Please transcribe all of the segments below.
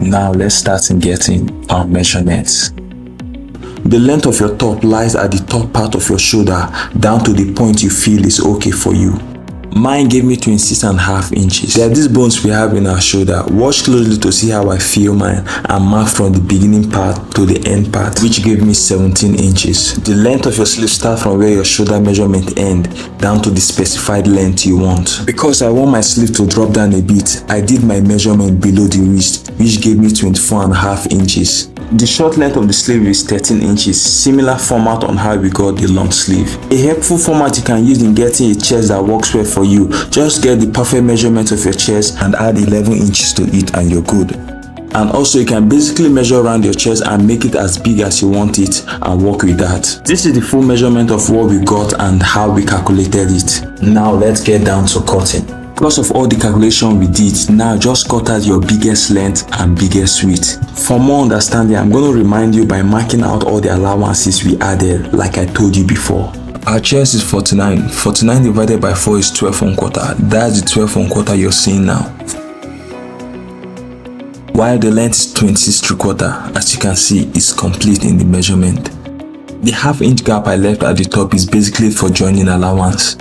Now let's start in getting our measurements. The length of your top lies at the top part of your shoulder down to the point you feel is okay for you. Mine gave me 26.5 inches. There are these bones we have in our shoulder. Watch closely to see how I feel mine and mark from the beginning part to the end part, which gave me 17 inches. The length of your sleeve starts from where your shoulder measurement ends down to the specified length you want. Because I want my sleeve to drop down a bit, I did my measurement below the wrist, which gave me 24.5 inches. The short length of the sleeve is 13 inches, similar format on how we got the long sleeve. A helpful format you can use in getting a chest that works well for you. Just get the perfect measurement of your chest and add 11 inches to it and you're good. And also you can basically measure around your chest and make it as big as you want it and work with that. This is the full measurement of what we got and how we calculated it. Now let's get down to cutting. Because of all the calculation we did, now just cut out your biggest length and biggest width. For more understanding, I'm going to remind you by marking out all the allowances we added like I told you before. Our chest is 49. 49 divided by 4 is 12.25. That's the 12.25 you're seeing now. While the length is 26.75, as you can see, it's complete in the measurement. The half-inch gap I left at the top is basically for joining allowance.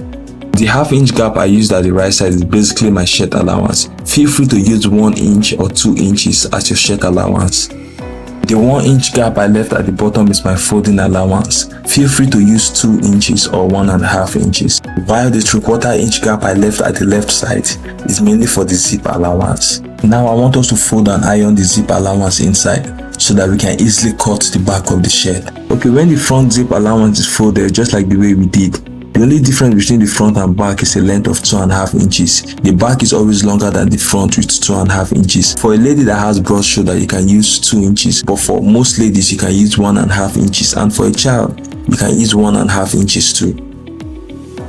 The half-inch gap I used at the right side is basically my shirt allowance. Feel free to use 1 inch or 2 inches as your shirt allowance. The 1 inch gap I left at the bottom is my folding allowance. Feel free to use 2 inches or 1.5 inches. While the 3/4 inch gap I left at the left side is mainly for the zip allowance. Now I want us to fold and iron the zip allowance inside so that we can easily cut the back of the shirt. Okay, when the front zip allowance is folded just like the way we did, the only difference between the front and back is a length of 2.5 inches. The back is always longer than the front with 2.5 inches. For a lady that has broad shoulder, you can use 2 inches, but for most ladies, you can use 1.5 inches, and for a child, you can use 1.5 inches too.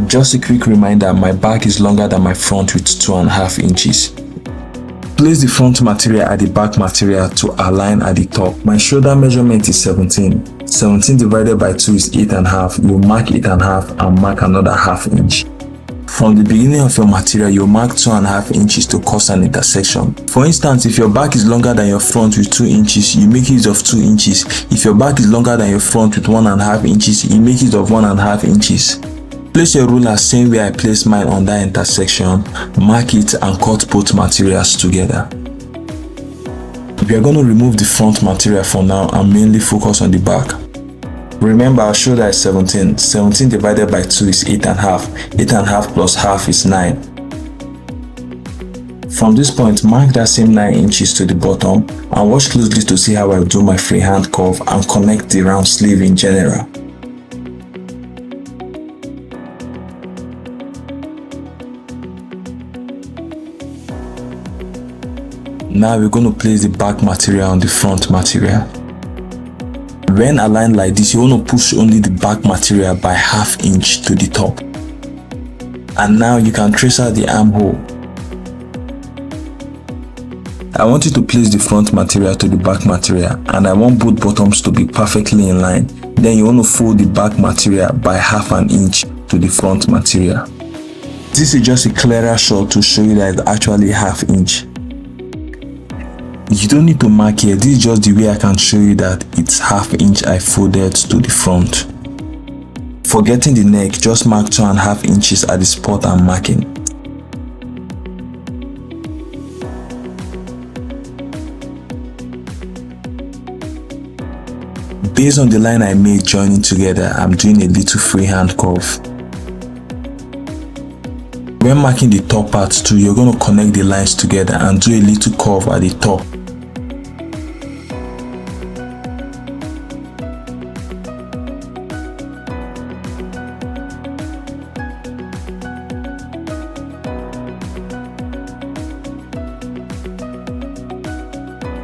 Just a quick reminder, my back is longer than my front with 2.5 inches. Place the front material at the back material to align at the top. My shoulder measurement is 17. 17 divided by 2 is 8.5. You mark 8.5 and mark another half inch. From the beginning of your material, you mark 2.5 inches to cause an intersection. For instance, if your back is longer than your front with 2 inches, you make use of 2 inches. If your back is longer than your front with 1.5 inches, you make use of 1.5 inches. Place your ruler same way I placed mine on that intersection, mark it and cut both materials together. We are going to remove the front material for now and mainly focus on the back. Remember, our shoulder is 17. 17 divided by 2 is 8.5. 8.5 plus half is 9. From this point, mark that same 9 inches to the bottom and watch closely to see how I do my freehand curve and connect the round sleeve in general. Now we're going to place the back material on the front material. When aligned like this, you want to push only the back material by ½ inch to the top. And now you can trace out the armhole. I want you to place the front material to the back material and I want both bottoms to be perfectly in line. Then you want to fold the back material by ½ inch to the front material. This is just a clearer shot to show you that it's actually ½ inch. You don't need to mark here, this is just the way I can show you that it's ½ inch I folded to the front. For getting the neck, just mark 2.5 inches at the spot I'm marking. Based on the line I made joining together, I'm doing a little freehand curve. When marking the top part too, you're going to connect the lines together and do a little curve at the top.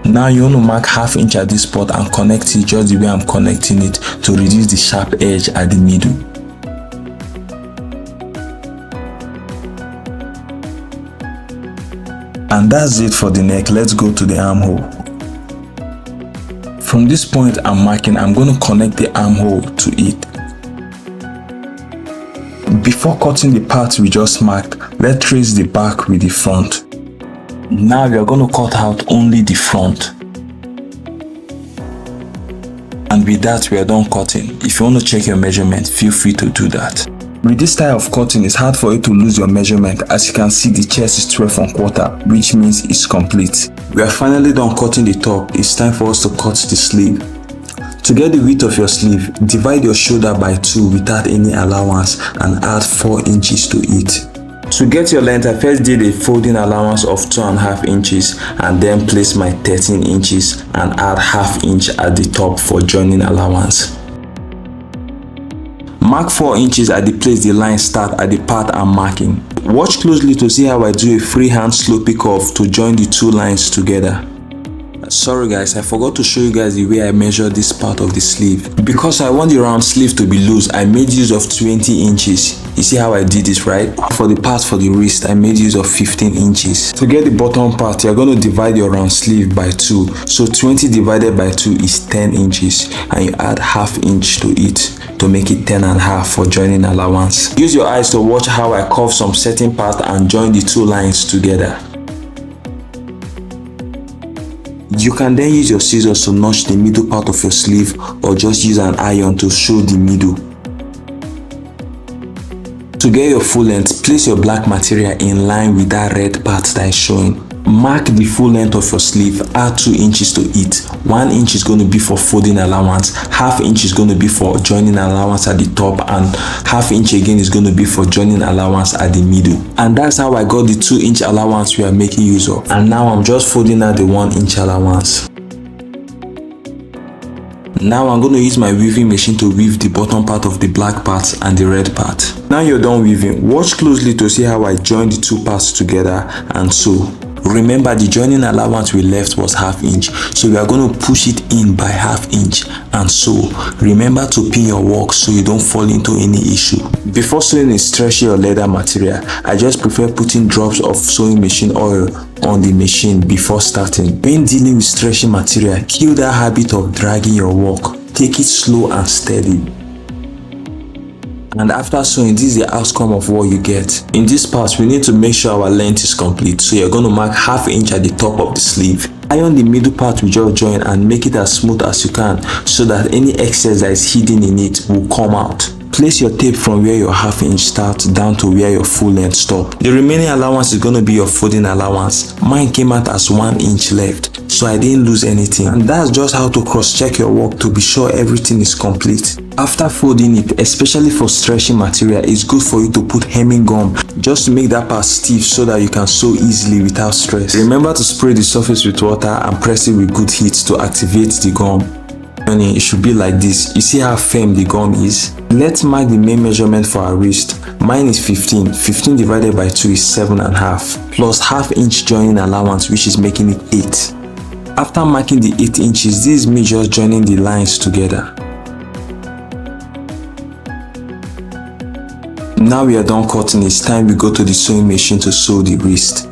Now you want to mark ½ inch at this spot and connect it just the way I'm connecting it to reduce the sharp edge at the middle. And that's it for the neck. Let's go to the armhole. From this point I'm marking, I'm going to connect the armhole to it. Before cutting the part we just marked, let's trace the back with the front. Now we are going to cut out only the front. with that, we are done cutting. If you want to check your measurement, feel free to do that. With this style of cutting, it's hard for you to lose your measurement. As you can see, the chest is 12¼ which means it's complete. We are finally done cutting the top. It's time for us to cut the sleeve. To get the width of your sleeve, divide your shoulder by 2 without any allowance and add 4 inches to it. To get your length, I first did a folding allowance of 2½ inches and then placed my 13 inches and add ½ inch at the top for joining allowance. Mark 4 inches at the place the line starts at the part I'm marking. Watch closely to see how I do a freehand slopey curve to join the 2 lines together. Sorry guys, I forgot to show you guys the way I measure this part of the sleeve. Because I want the round sleeve to be loose, I made use of 20 inches. You see how I did this, right? For the part for the wrist, I made use of 15 inches. To get the bottom part, you're going to divide your round sleeve by 2. So 20 divided by 2 is 10 inches. And you add ½ inch to it to make it 10½ for joining allowance. Use your eyes to watch how I curve some certain parts and join the 2 lines together. You can then use your scissors to notch the middle part of your sleeve or just use an iron to show the middle. To get your full length, place your black material in line with that red part that is showing. Mark the full length of your sleeve, add 2 inches to it. 1 inch is going to be for folding allowance, ½ inch is going to be for joining allowance at the top, and ½ inch again is going to be for joining allowance at the middle. And that's how I got the 2 inch allowance we are making use of. And now I'm just folding out the 1 inch allowance. Now I'm going to use my weaving machine to weave the bottom part of the black part and the red part. Now you're done weaving, watch closely to see how I join the 2 parts together and sew. Remember, the joining allowance we left was ½ inch, so we are going to push it in by ½ inch and sew. Remember to pin your work so you don't fall into any issue. Before sewing a stretchy or leather material, I just prefer putting drops of sewing machine oil on the machine before starting. When dealing with stretchy material, kill that habit of dragging your work. Take it slow and steady. And after sewing, this is the outcome of what you get. In this part, we need to make sure our length is complete, so you're going to mark ½ inch at the top of the sleeve. Iron the middle part we just joined and make it as smooth as you can so that any excess that is hidden in it will come out. Place your tape from where your ½ inch starts down to where your full length stops. The remaining allowance is going to be your folding allowance. Mine came out as 1 inch left, so I didn't lose anything. And that's just how to cross-check your work to be sure everything is complete. After folding it, especially for stretching material, it's good for you to put hemming gum just to make that part stiff so that you can sew easily without stress. Remember to spray the surface with water and press it with good heat to activate the gum. It should be like this. You see how firm the gum is? Let's mark the main measurement for our wrist. Mine is 15. 15 divided by 2 is 7½ plus ½ inch joining allowance, which is making it 8. After marking the 8 inches, this is me just joining the lines together. Now we are done cutting, it's time we go to the sewing machine to sew the wrist.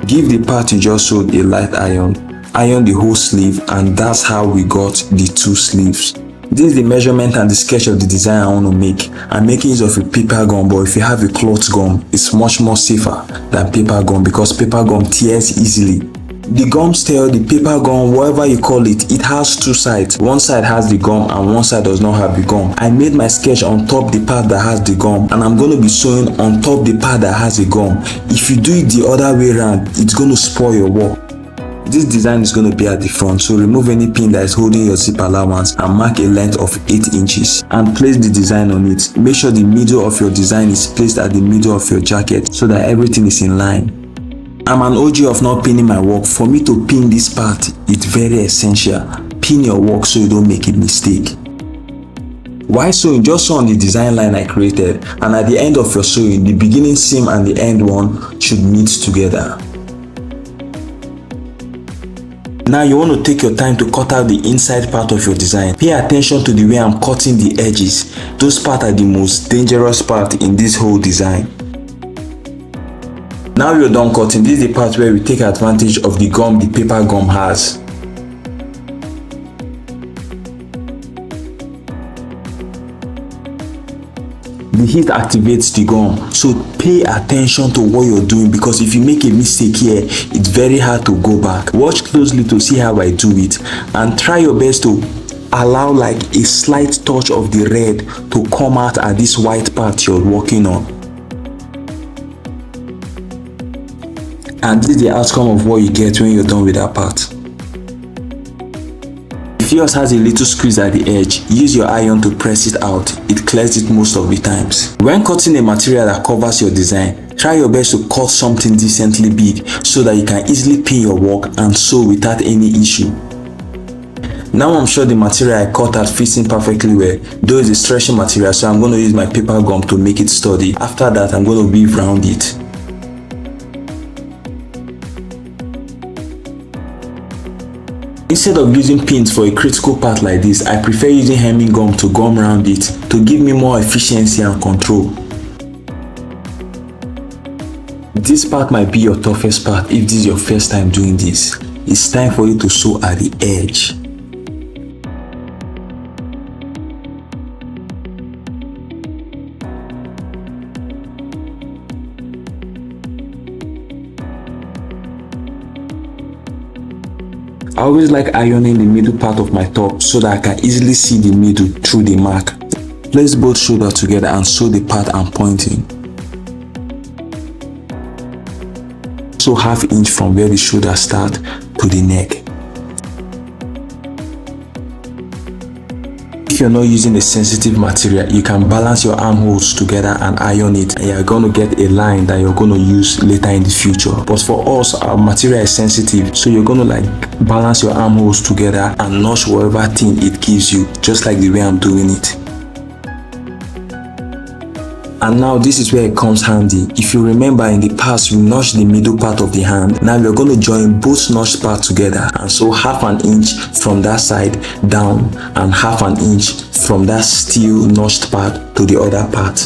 Give the part you just sewed a light iron. Iron the whole sleeve, and that's how we got the 2 sleeves. This is the measurement and the sketch of the design I want to make. I'm making use of a paper gum, but if you have a cloth gum, it's much more safer than paper gum because paper gum tears easily. The gum tail, the paper gum, whatever you call it, it has 2 sides. One side has the gum and one side does not have the gum. I made my sketch on top the part that has the gum, and I'm going to be sewing on top the part that has the gum. If you do it the other way around, it's going to spoil your work. This design is going to be at the front, so remove any pin that is holding your zip allowance and mark a length of 8 inches and place the design on it. Make sure the middle of your design is placed at the middle of your jacket so that everything is in line. I'm an OG of not pinning my work. For me to pin this part, it's very essential. Pin your work so you don't make a mistake. While sewing, just sew on the design line I created, and at the end of your sewing, the beginning seam and the end one should meet together. Now you want to take your time to cut out the inside part of your design. Pay attention to the way I'm cutting the edges. Those parts are the most dangerous part in this whole design. Now you're done cutting, this is the part where we take advantage of the gum the paper gum has. The heat activates the gum, so pay attention to what you're doing because if you make a mistake here, it's very hard to go back. Watch closely to see how I do it and try your best to allow like a slight touch of the red to come out at this white part you're working on. And this is the outcome of what you get when you're done with that part. If yours has a little squeeze at the edge, use your iron to press it out. It clears it most of the times. When cutting a material that covers your design, try your best to cut something decently big so that you can easily pin your work and sew without any issue. Now I'm sure the material I cut out fits in perfectly well, though it's a stretching material, so I'm going to use my paper gum to make it sturdy. After that, I'm going to weave around it. Instead of using pins for a critical part like this, I prefer using hemming gum to gum around it to give me more efficiency and control. This part might be your toughest part if this is your first time doing this. It's time for you to sew at the edge. I always like ironing the middle part of my top so that I can easily see the middle through the mark. Place both shoulders together and sew the part I'm pointing. Sew ½ inch from where the shoulders start to the neck. If you're not using a sensitive material, you can balance your armholes together and iron it, and you're going to get a line that you're going to use later in the future. But for us, our material is sensitive, so you're going to like balance your armholes together and notch whatever thing it gives you, just like the way I'm doing it. And now this is where it comes handy. If you remember, in the past we notched the middle part of the hand. Now we're going to join both notched parts together and sew ½ inch from that side down and ½ inch from that steel notched part to the other part.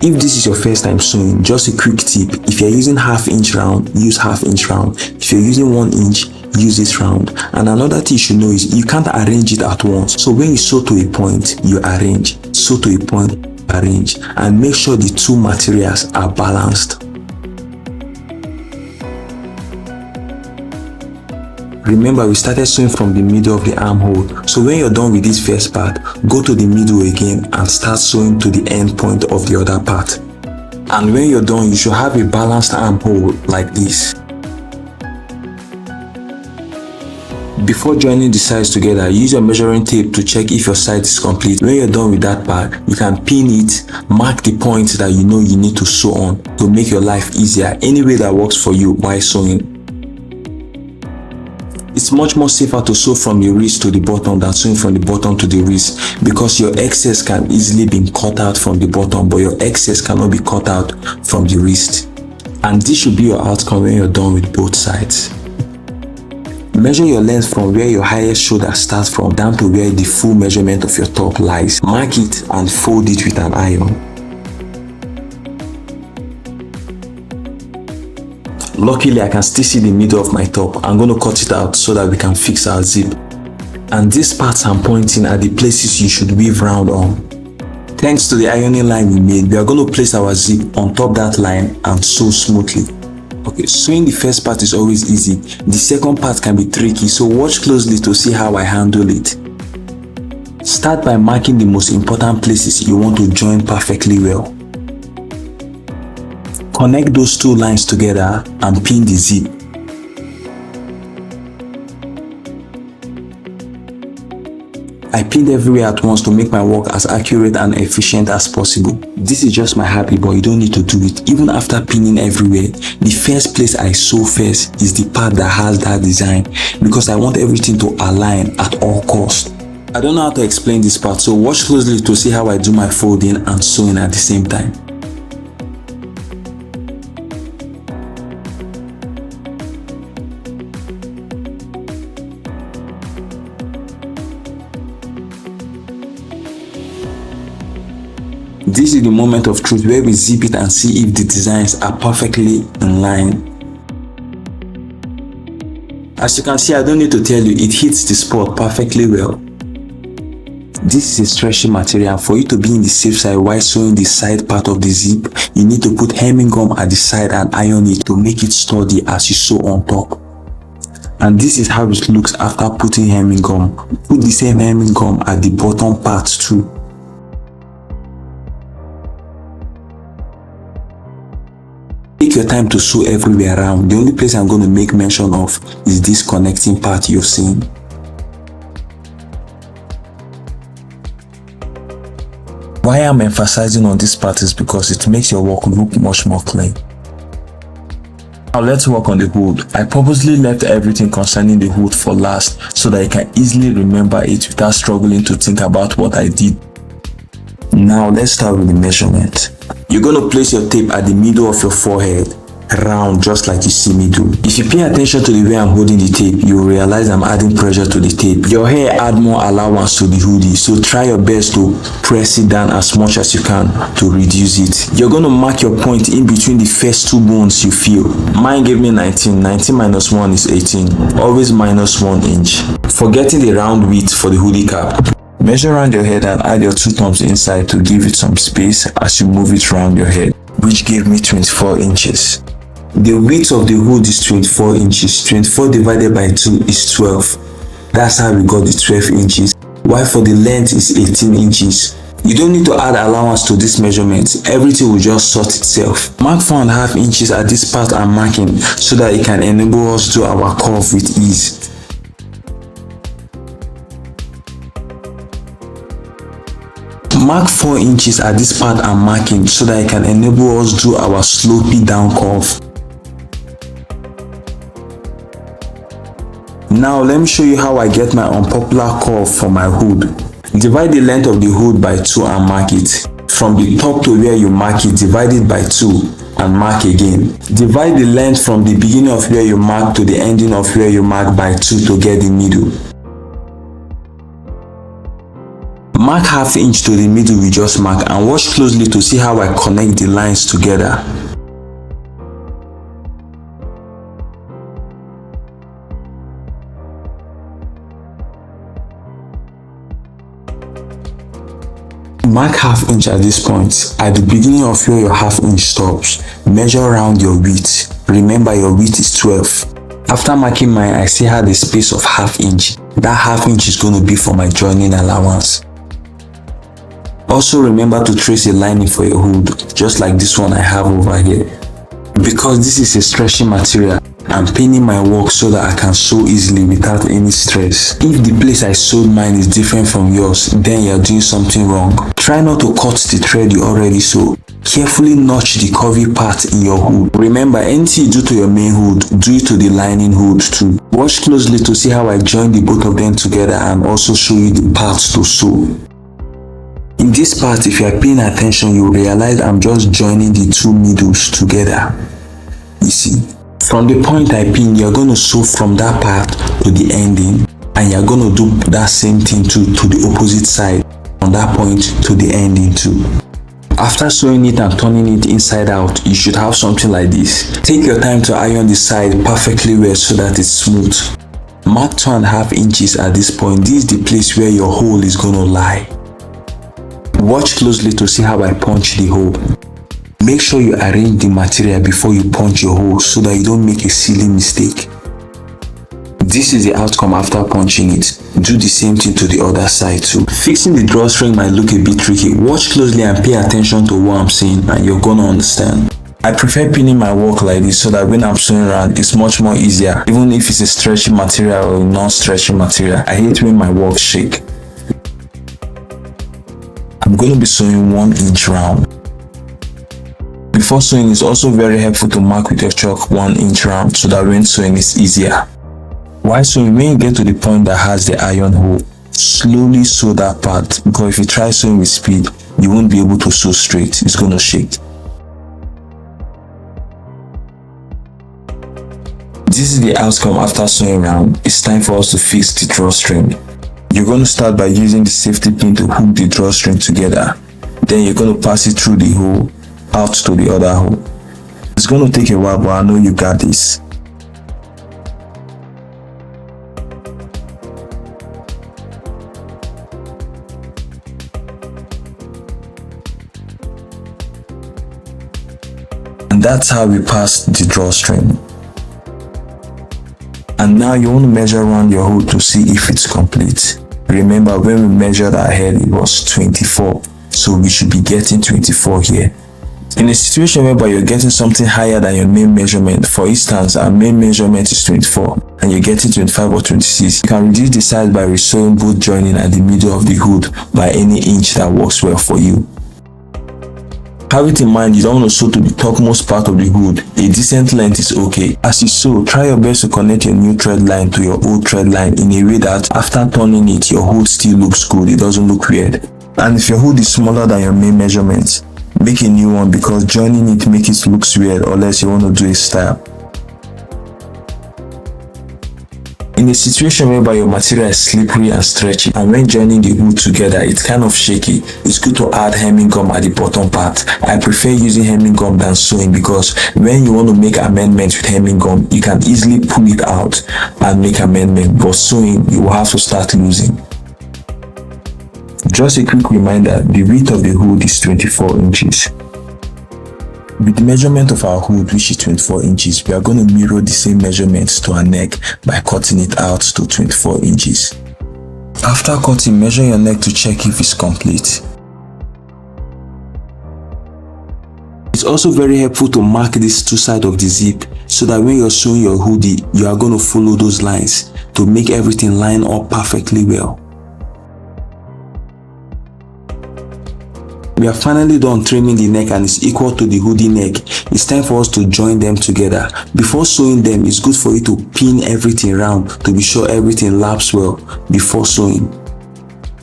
If this is your first time sewing, just a quick tip: if you're using ½ inch round, use ½ inch round. If you're using 1 inch, use this round. And another thing you should know is you can't arrange it at once. So when you sew to a point, you arrange. Sew to a point, arrange, and make sure the two materials are balanced. Remember, we started sewing from the middle of the armhole, so when you're done with this first part, go to the middle again and start sewing to the end point of the other part. And when you're done, you should have a balanced armhole like this. Before joining the sides together, use your measuring tape to check if your side is complete. When you're done with that part, you can pin it, mark the points that you know you need to sew on to make your life easier, any way that works for you while sewing. It's much more safer to sew from the wrist to the bottom than sewing from the bottom to the wrist, because your excess can easily be cut out from the bottom, but your excess cannot be cut out from the wrist. And this should be your outcome when you're done with both sides. Measure your length from where your highest shoulder starts from down to where the full measurement of your top lies. Mark it and fold it with an iron. Luckily, I can still see the middle of my top. I'm going to cut it out so that we can fix our zip. And these parts I'm pointing are the places you should weave round on. Thanks to the ironing line we made, we are going to place our zip on top that line and sew smoothly. Okay, sewing the first part is always easy. The second part can be tricky, so watch closely to see how I handle it. Start by marking the most important places you want to join perfectly well. Connect those two lines together and pin the zip. I pinned everywhere at once to make my work as accurate and efficient as possible. This is just my habit, but you don't need to do it. Even after pinning everywhere, the first place I sew first is the part that has that design, because I want everything to align at all costs. I don't know how to explain this part, so watch closely to see how I do my folding and sewing at the same time. This is the moment of truth where we zip it and see if the designs are perfectly in line. As you can see, I don't need to tell you, it hits the spot perfectly well. This is a stretchy material, and for you to be in the safe side while sewing the side part of the zip, you need to put hemming gum at the side and iron it to make it sturdy as you sew on top. And this is how it looks after putting hemming gum. Put the same hemming gum at the bottom part too. Take your time to sew everywhere around. The only place I'm going to make mention of is this connecting part you're seeing. Why I'm emphasizing on this part is because it makes your work look much more clean. Now let's work on the hood. I purposely left everything concerning the hood for last so that you can easily remember it without struggling to think about what I did. Now let's start with the measurement. You're going to place your tape at the middle of your forehead, round just like you see me do. If you pay attention to the way I'm holding the tape, you'll realize I'm adding pressure to the tape. Your hair add more allowance to the hoodie, so try your best to press it down as much as you can to reduce it. You're going to mark your point in between the first two bones you feel. Mine gave me 19. 19 minus 1 is 18. Always minus 1 inch. Forgetting the round width for the hoodie cap. Measure around your head and add your 2 thumbs inside to give it some space as you move it around your head, which gave me 24 inches. The width of the hood is 24 inches. 24 divided by 2 is 12. That's how we got the 12 inches. While for the length is 18 inches. You don't need to add allowance to this measurement. Everything will just sort itself. Mark 4.5 inches at this part I'm marking so that it can enable us to do our curve with ease. Mark 4 inches at this part I'm marking so that it can enable us to do our slopey down curve. Now let me show you how I get my unpopular curve for my hood. Divide the length of the hood by 2 and mark it. From the top to where you mark it, divide it by 2 and mark again. Divide the length from the beginning of where you mark to the ending of where you mark by 2 to get the middle. Mark ½ inch to the middle we just marked and watch closely to see how I connect the lines together. Mark ½ inch at this point. At the beginning of where your ½ inch stops, measure around your width. Remember your width is 12. After marking mine, I still had a space of ½ inch. That ½ inch is going to be for my joining allowance. Also remember to trace a lining for your hood, just like this one I have over here. Because this is a stretchy material, I'm pinning my work so that I can sew easily without any stress. If the place I sewed mine is different from yours, then you're doing something wrong. Try not to cut the thread you already sewed. Carefully notch the curvy part in your hood. Remember, anything you do to your main hood, do it to the lining hood too. Watch closely to see how I join the both of them together and also show you the parts to sew. In this part, if you are paying attention, you will realize I'm just joining the two middles together. You see, from the point I pin, you're going to sew from that part to the ending, and you're going to do that same thing to the opposite side, from that point to the ending too. After sewing it and turning it inside out, you should have something like this. Take your time to iron the side perfectly well so that it's smooth. Mark 2.5 inches at this point. This is the place where your hole is going to lie. Watch closely to see how I punch the hole. Make sure you arrange the material before you punch your hole so that you don't make a silly mistake. This is the outcome after punching it. Do the same thing to the other side too. Fixing the drawstring might look a bit tricky. Watch closely and pay attention to what I'm saying and you're gonna understand. I prefer pinning my work like this so that when I'm sewing around, it's much more easier, even if it's a stretchy material or a non-stretchy material. I hate when my work shake. I'm going to be sewing 1 inch round. Before sewing, it's also very helpful to mark with your chalk 1 inch round so that when sewing it's easier. While sewing, when you get to the point that has the iron hole, slowly sew that part, because if you try sewing with speed, you won't be able to sew straight. It's going to shake. This is the outcome after sewing round. It's time for us to fix the drawstring. You're going to start by using the safety pin to hook the drawstring together. Then you're going to pass it through the hole, out to the other hole. It's going to take a while, but I know you got this. And that's how we pass the drawstring. And now you want to measure around your hood to see if it's complete. Remember, when we measured our head, it was 24, so we should be getting 24 here. In a situation whereby you're getting something higher than your main measurement, for instance, our main measurement is 24 and you're getting 25 or 26, you can reduce the size by resewing both joining at the middle of the hood by any inch that works well for you. Have it in mind, you don't want to sew to the topmost part of the hood. A decent length is okay. As you sew, try your best to connect your new thread line to your old thread line in a way that after turning it, your hood still looks good, it doesn't look weird. And if your hood is smaller than your main measurement, make a new one, because joining it makes it look weird unless you want to do a style. In a situation whereby your material is slippery and stretchy, and when joining the hood together it's kind of shaky, it's good to add hemming gum at the bottom part. I prefer using hemming gum than sewing, because when you want to make amendments with hemming gum, you can easily pull it out and make amendment, but sewing you will have to start losing. Just a quick reminder, the width of the hood is 24 inches. With the measurement of our hood, which is 24 inches, we are going to mirror the same measurements to our neck by cutting it out to 24 inches. After cutting, measure your neck to check if it's complete. It's also very helpful to mark these two sides of the zip so that when you're sewing your hoodie, you are going to follow those lines to make everything line up perfectly well. We are finally done trimming the neck and it's equal to the hoodie neck. It's time for us to join them together. Before sewing them, it's good for you to pin everything around to be sure everything laps well before sewing.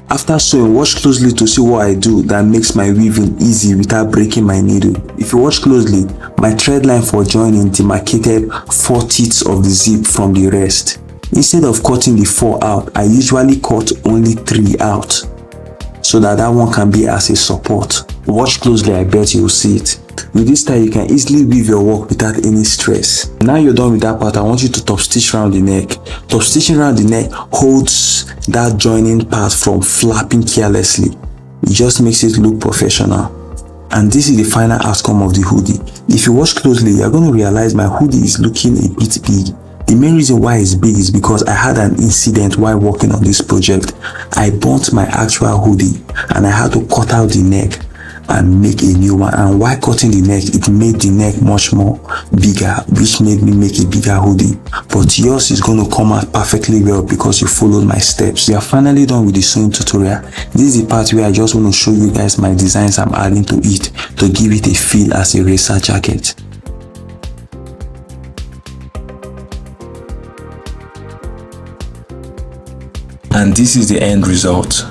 After sewing, watch closely to see what I do that makes my weaving easy without breaking my needle. If you watch closely, my thread line for joining demarcated 4 teeth of the zip from the rest. Instead of cutting the 4 out, I usually cut only 3 out, so that one can be as a support. Watch closely, I bet you'll see it. With this style, you can easily weave your work without any stress. Now you're done with that part, I want you to top stitch around the neck. Top stitching around the neck holds that joining part from flapping carelessly. It just makes it look professional. And this is the final outcome of the hoodie. If you watch closely, you're going to realize my hoodie is looking a bit big. The main reason why it's big is because I had an incident while working on this project. I burnt my actual hoodie and I had to cut out the neck and make a new one, and while cutting the neck, it made the neck much more bigger, which made me make a bigger hoodie. But yours is going to come out perfectly well because you followed my steps. We are finally done with the sewing tutorial. This is the part where I just want to show you guys my designs I'm adding to it to give it a feel as a racer jacket. And this is the end result.